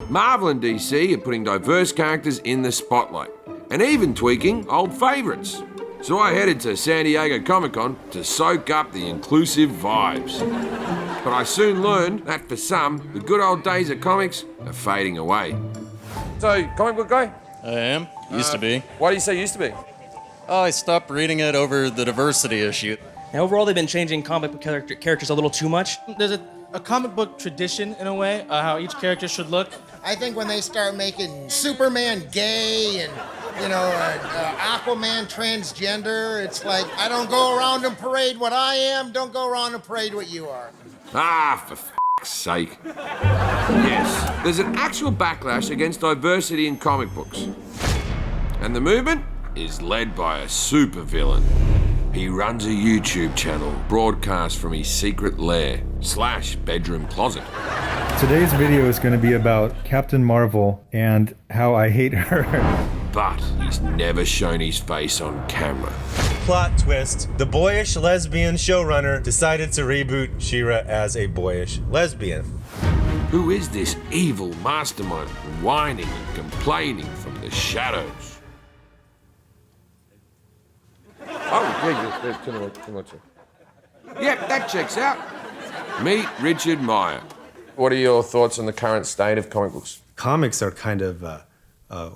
Marvel and DC are putting diverse characters in the spotlight, and even tweaking old favourites. So I headed to San Diego Comic-Con to soak up the inclusive vibes. But I soon learned that for some, the good old days of comics are fading away. So, comic book guy? I am. Used to be. Why do you say used to be? Oh, I stopped reading it over the diversity issue. And overall, they've been changing comic book characters a little too much. There's a comic book tradition, in a way, how each character should look. I think when they start making Superman gay and, Aquaman transgender, it's like, I don't go around and parade what I am, don't go around and parade what you are. Ah, for f***'s sake. Yes, there's an actual backlash against diversity in comic books. And the movement is led by a supervillain. He runs a YouTube channel broadcast from his secret lair / bedroom closet. Today's video is going to be about Captain Marvel and how I hate her. But he's never shown his face on camera. Plot twist, the boyish lesbian showrunner decided to reboot She-Ra as a boyish lesbian. Who is this evil mastermind whining and complaining from the shadows? Oh, yeah, there's too much. Yep, that checks out. Meet Richard Meyer. What are your thoughts on the current state of comic books? Comics are kind of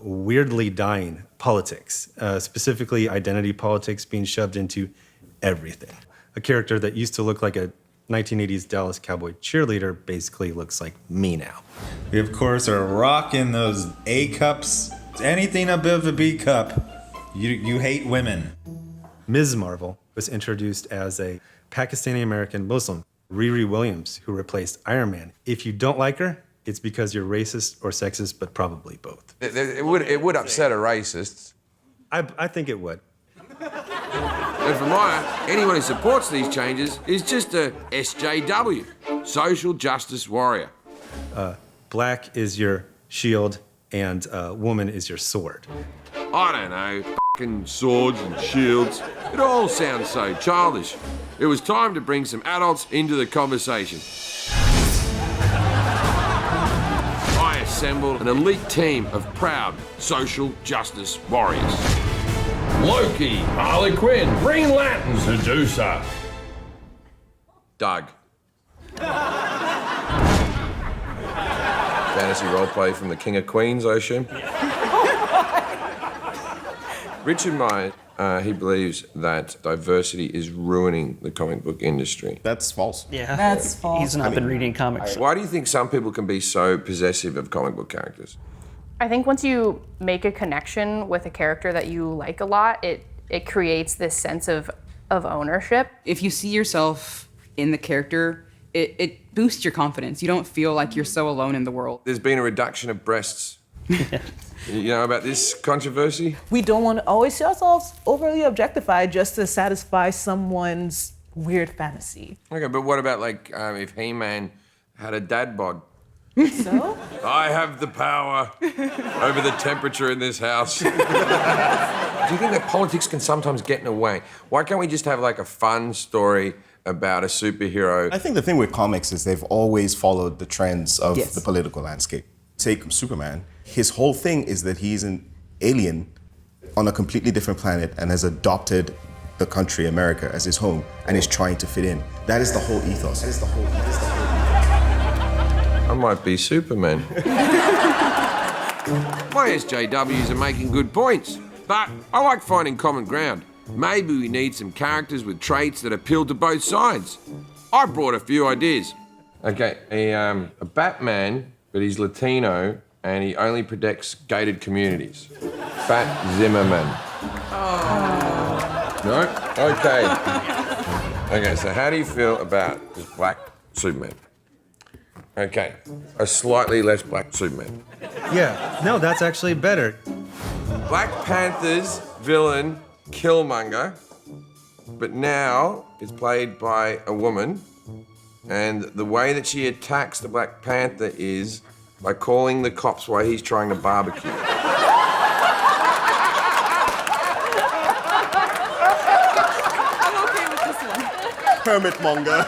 weirdly dying politics, specifically identity politics being shoved into everything. A character that used to look like a 1980s Dallas Cowboy cheerleader basically looks like me now. We, of course, are rocking those A cups. Anything above a B cup, you hate women. Ms. Marvel was introduced as a Pakistani-American Muslim, Riri Williams, who replaced Iron Man. If you don't like her, it's because you're racist or sexist, but probably both. It would upset a racist. I think it would. And for Meyer, anyone who supports these changes is just a SJW, social justice warrior. Black is your shield and woman is your sword. I don't know, f***ing swords and shields. It all sounds so childish. It was time to bring some adults into the conversation. I assembled an elite team of proud social justice warriors. Loki, Harley Quinn, Green Lantern, Medusa. Doug. Fantasy roleplay from the King of Queens, I assume. Richard Meyer, he believes that diversity is ruining the comic book industry. That's false. Yeah. That's false. He's not been reading comics. Why do you think some people can be so possessive of comic book characters? I think once you make a connection with a character that you like a lot, it creates this sense of ownership. If you see yourself in the character, it boosts your confidence. You don't feel like you're so alone in the world. There's been a reduction of breasts. You know about this controversy? We don't want to always see ourselves overly objectified just to satisfy someone's weird fantasy. Okay, but what about if He-Man had a dad bod? So? I have the power over the temperature in this house. Do you think that politics can sometimes get in the way? Why can't we just have a fun story about a superhero? I think the thing with comics is they've always followed the trends of the political landscape. Take Superman. His whole thing is that he's an alien on a completely different planet and has adopted the country, America, as his home and is trying to fit in. That is the whole ethos. I might be Superman. My SJWs are making good points, but I like finding common ground. Maybe we need some characters with traits that appeal to both sides. I brought a few ideas. Okay, a Batman, but he's Latino and he only protects gated communities. Fat Zimmerman. No? Okay. Okay, so how do you feel about this black Superman? Okay, a slightly less black Superman. Yeah, no, that's actually better. Black Panther's villain, Killmonger, but now it's played by a woman, and the way that she attacks the Black Panther is by calling the cops while he's trying to barbecue. I'm okay with this one. Hermit monger.